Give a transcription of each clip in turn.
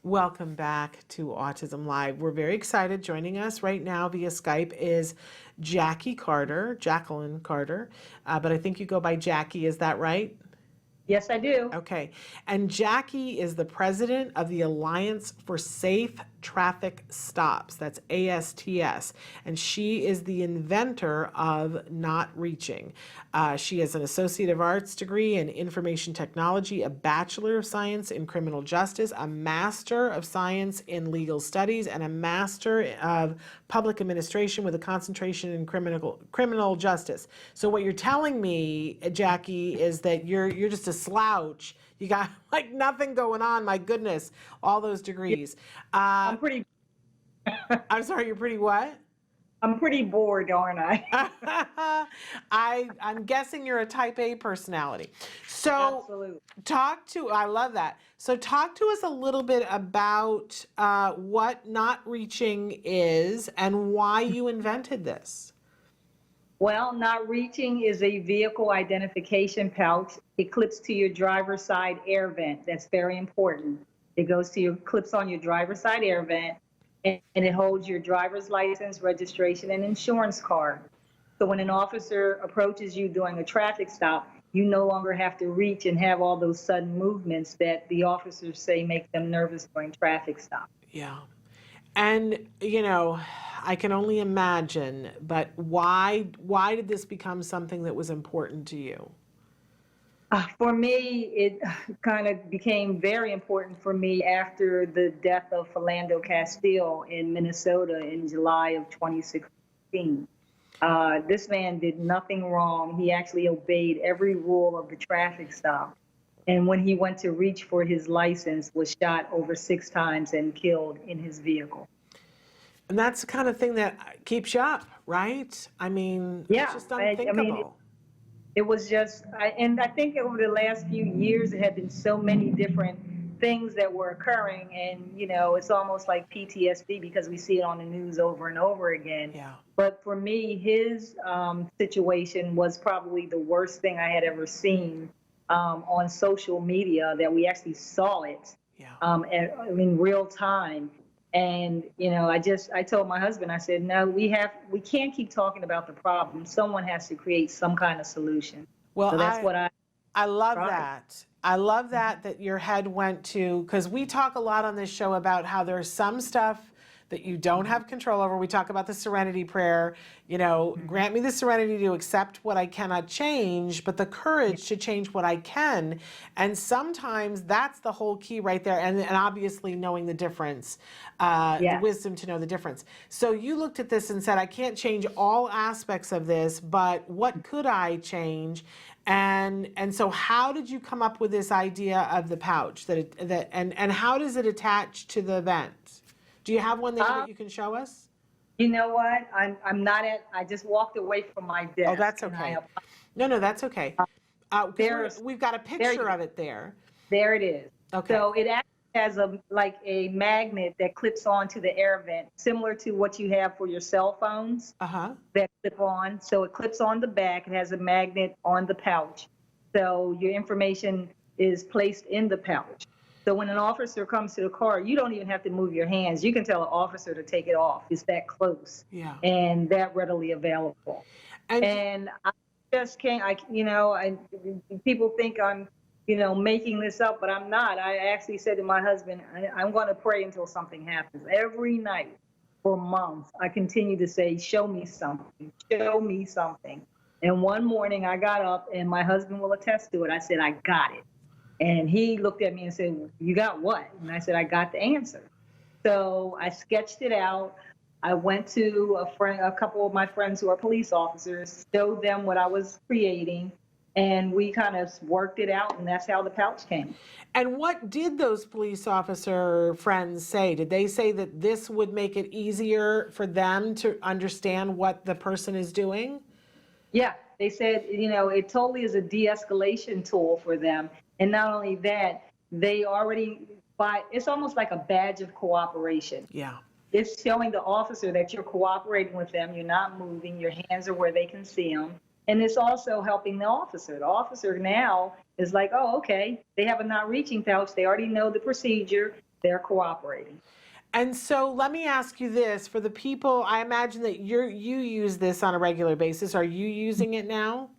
Welcome back to Autism Live. We're very excited. Joining us right now via Skype is Jacqueline Carter, but I think you go by Jackie, is that right? Yes, I do. Okay. And Jackie is the president of the Alliance for Safe Traffic Stops. That's ASTS. And she is the inventor of Not Reaching. She has an Associate of Arts degree in Information Technology, a Bachelor of Science in Criminal Justice, a Master of Science in Legal Studies, and a Master of Public Administration with a concentration in criminal justice. So what you're telling me, Jackie, is that you're just a slouch. You got like nothing going on. My goodness, all those degrees. I'm pretty. I'm sorry, you're pretty what? I'm pretty bored, aren't I? I'm guessing you're a type A personality. So Absolutely. I love that. So talk to us a little bit about what Not Reaching is and why you invented this. Well, Not Reaching is a vehicle identification pouch. It clips to your driver's side air vent. That's very important. It clips on your driver's side air vent, and it holds your driver's license, registration, and insurance card. So when an officer approaches you during a traffic stop, you no longer have to reach and have all those sudden movements that the officers say make them nervous during traffic stops. Yeah. And, I can only imagine, but why did this become something that was important to you? For me, it kind of became very important for me after the death of Philando Castile in Minnesota in July of 2016. This man did nothing wrong. He actually obeyed every rule of the traffic stop. And when he went to reach for his license, was shot over 6 times and killed in his vehicle. And that's the kind of thing that keeps you up, right? I mean, Yeah, it's just unthinkable. It was just, and I think over the last few years, there have been so many different things that were occurring. And, it's almost like PTSD because we see it on the news over and over again. Yeah. But for me, his situation was probably the worst thing I had ever seen on social media, that we actually saw it in real time. And, I told my husband, I said, no, we can't keep talking about the problem. Someone has to create some kind of solution. Well, so that's what I love tried. that. I love that your head went to, because we talk a lot on this show about how there's some stuff that you don't have control over. We talk about the serenity prayer, grant me the serenity to accept what I cannot change, but the courage to change what I can. And sometimes that's the whole key right there. And obviously knowing the difference, the wisdom to know the difference. So you looked at this and said, I can't change all aspects of this, but what could I change? And so how did you come up with this idea of the pouch and how does it attach to the vent? Do you have one there that you can show us? You know what? I'm not I just walked away from my desk. Oh, that's okay. No, that's okay. We've got a picture of it there. There it is. Okay. So it actually has a magnet that clips onto the air vent, similar to what you have for your cell phones that clip on. So it clips on the back. It has a magnet on the pouch. So your information is placed in the pouch. So when an officer comes to the car, you don't even have to move your hands. You can tell an officer to take it off. It's that close and that readily available. And I just can't, people think I'm, making this up, but I'm not. I actually said to my husband, I'm going to pray until something happens. Every night for months, I continue to say, show me something, show me something. And one morning I got up, and my husband will attest to it. I said, I got it. And he looked at me and said, you got what? And I said, I got the answer. So I sketched it out. I went to a couple of my friends who are police officers, showed them what I was creating, and we kind of worked it out, and that's how the pouch came. And what did those police officer friends say? Did they say that this would make it easier for them to understand what the person is doing? Yeah, they said, it totally is a de-escalation tool for them. And not only that, it's almost like a badge of cooperation. Yeah. It's showing the officer that you're cooperating with them, you're not moving, your hands are where they can see them. And it's also helping the officer. The officer now is like, oh, okay, they have a not reaching pouch. They already know the procedure. they're cooperating. And so let me ask you this, for the people, I imagine that you use this on a regular basis. Are you using it now?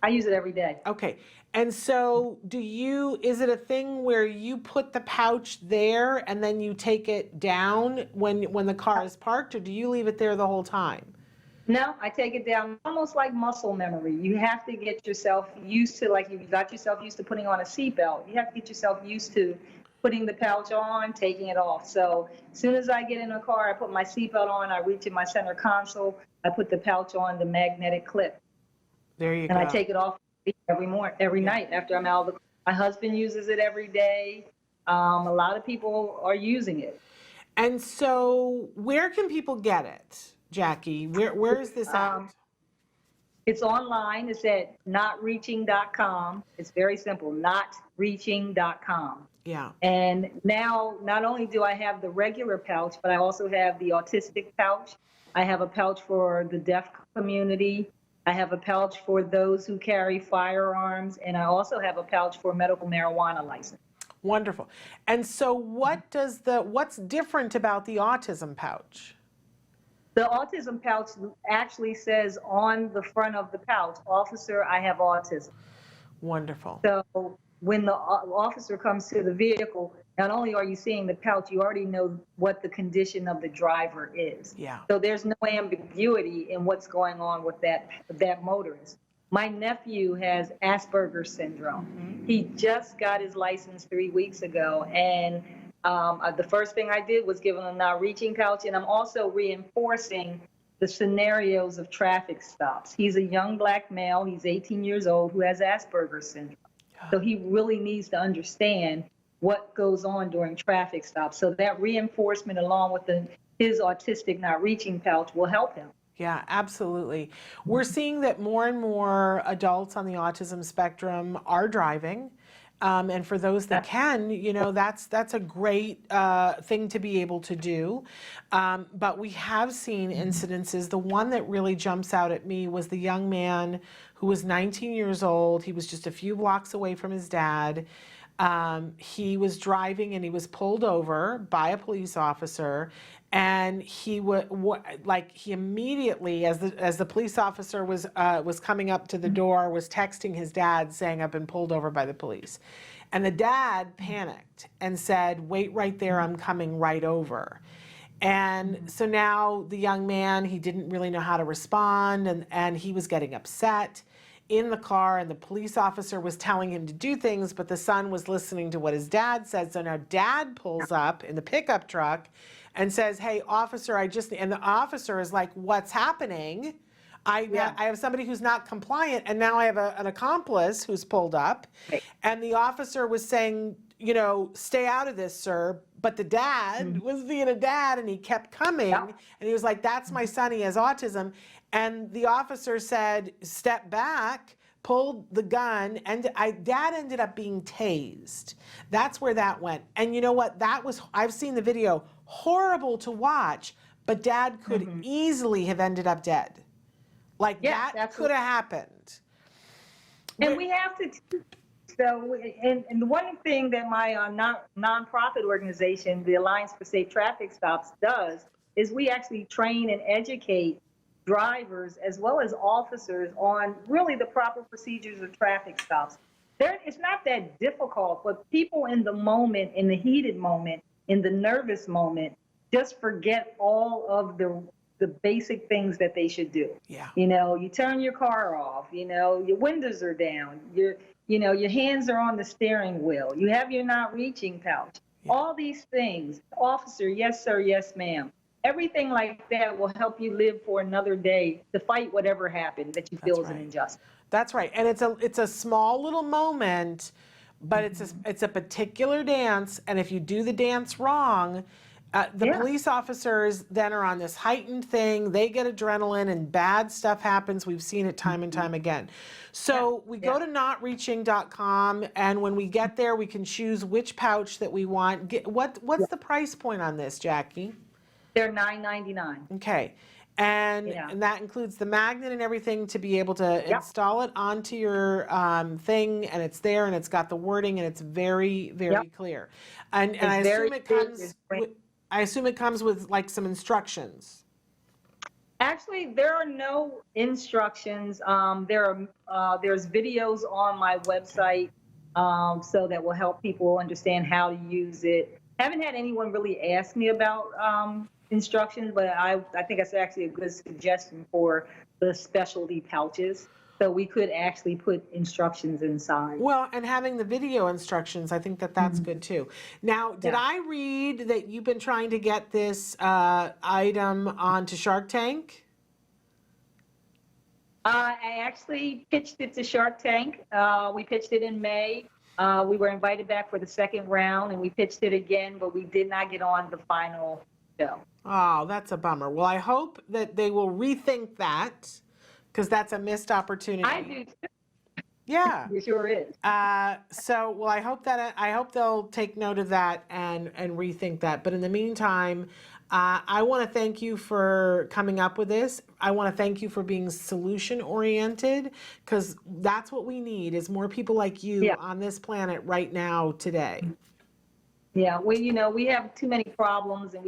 I use it every day. Okay. And so is it a thing where you put the pouch there and then you take it down when the car is parked, or do you leave it there the whole time? No, I take it down almost like muscle memory. You have to get yourself used to, like you got yourself used to putting on a seatbelt. You have to get yourself used to putting the pouch on, taking it off. So as soon as I get in a car, I put my seatbelt on, I reach in my center console, I put the pouch on the magnetic clip. There you and go. I take it off every night after I'm out of the. My husband uses it every day. A lot of people are using it. And so where can people get it, Jackie? Where is this at? It's online. It's at notreaching.com. It's very simple, notreaching.com. Yeah. And now, not only do I have the regular pouch, but I also have the autistic pouch. I have a pouch for the deaf community. I have a pouch for those who carry firearms, and I also have a pouch for medical marijuana license. Wonderful. And so what's different about the autism pouch? The autism pouch actually says on the front of the pouch, "Officer, I have autism." Wonderful. So when the officer comes to the vehicle, not only are you seeing the pouch, you already know what the condition of the driver is. Yeah. So there's no ambiguity in what's going on with that motorist. My nephew has Asperger's syndrome. Mm-hmm. He just got his license 3 weeks ago, and the first thing I did was give him a not reaching pouch, and I'm also reinforcing the scenarios of traffic stops. He's a young black male, he's 18 years old, who has Asperger's syndrome. So he really needs to understand what goes on during traffic stops. So that reinforcement along with his autistic not reaching pouch will help him. Yeah, absolutely. We're seeing that more and more adults on the autism spectrum are driving. And for those that can, that's a great thing to be able to do. But we have seen incidences. The one that really jumps out at me was the young man who was 19 years old. He was just a few blocks away from his dad. He was driving and he was pulled over by a police officer, and he immediately, as the police officer was coming up to the door, was texting his dad saying, "I've been pulled over by the police." And the dad panicked and said, "Wait right there, I'm coming right over." And so now the young man, he didn't really know how to respond, and he was getting upset in the car, and the police officer was telling him to do things, but the son was listening to what his dad said. So now dad pulls up in the pickup truck and says, "Hey, officer, and the officer is like, "What's happening? I have somebody who's not compliant, and now I have an accomplice who's pulled up." Right. And the officer was saying, "Stay out of this, sir." But the dad was being a dad, and he kept coming, and he was like, "That's my son, he has autism." And the officer said, "Step back," pulled the gun, and dad ended up being tased. That's where that went. And you know what? I've seen the video, horrible to watch, but dad could easily have ended up dead. That could have happened. And we have to. So, and one thing that my nonprofit organization, the Alliance for Safe Traffic Stops, does is we actually train and educate drivers as well as officers on really the proper procedures of traffic stops. It's not that difficult, but people in the moment, in the heated moment, in the nervous moment, just forget all of the basic things that they should do. Yeah. You turn your car off, your windows are down, your hands are on the steering wheel, you have your not reaching pouch. Yeah. All these things, officer, yes sir, yes ma'am. Everything like that will help you live for another day to fight whatever happened that you feel is an injustice. That's right. And it's a small little moment, but it's a particular dance, and if you do the dance wrong, the police officers then are on this heightened thing. They get adrenaline and bad stuff happens. We've seen it time and time again. So we go to notreaching.com, and when we get there, we can choose which pouch that we want. What's the price point on this, Jackie? They're $9.99. Okay. And that includes the magnet and everything to be able to install it onto your thing, and it's there, and it's got the wording, and it's very, very clear. And I assume it comes. I assume it comes with like some instructions. Actually, there are no instructions. There's videos on my website, so that will help people understand how to use it. Haven't had anyone really ask me about instructions, but I think that's actually a good suggestion for the specialty pouches. So we could actually put instructions inside. Well, and having the video instructions, I think that that's good too. Now, did I read that you've been trying to get this item onto Shark Tank? I actually pitched it to Shark Tank. We pitched it in May. We were invited back for the second round, and we pitched it again, but we did not get on the final show. Oh, that's a bummer. Well, I hope that they will rethink that, because that's a missed opportunity. I do too. Yeah. It sure is. Well, I hope they'll take note of that and rethink that. But in the meantime, I want to thank you for coming up with this. I want to thank you for being solution oriented, because that's what we need, is more people like you on this planet right now today. Yeah, we have too many problems, and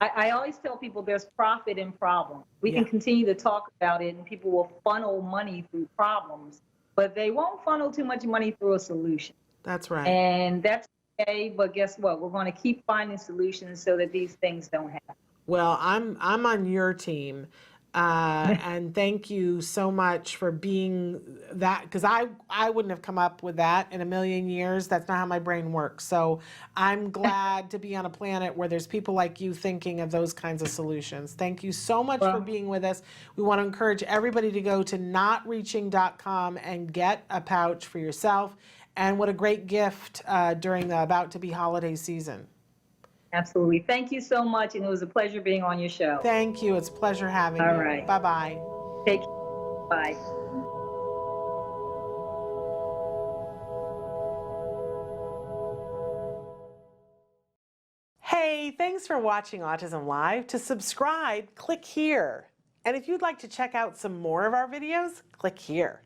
I always tell people there's profit in problems. We can continue to talk about it, and people will funnel money through problems, but they won't funnel too much money through a solution. That's right. And that's okay, but guess what? We're going to keep finding solutions so that these things don't happen. Well, I'm on your team. And thank you so much for being that, because I wouldn't have come up with that in a million years. That's not how my brain works. So I'm glad to be on a planet where there's people like you thinking of those kinds of solutions. Thank you so much for being with us. We want to encourage everybody to go to notreaching.com and get a pouch for yourself. And what a great gift during the about to be holiday season. Absolutely. Thank you so much, and it was a pleasure being on your show. Thank you. It's a pleasure having you. All right. Bye-bye. Take care. Bye. Hey, thanks for watching Autism Live. To subscribe, click here. And if you'd like to check out some more of our videos, click here.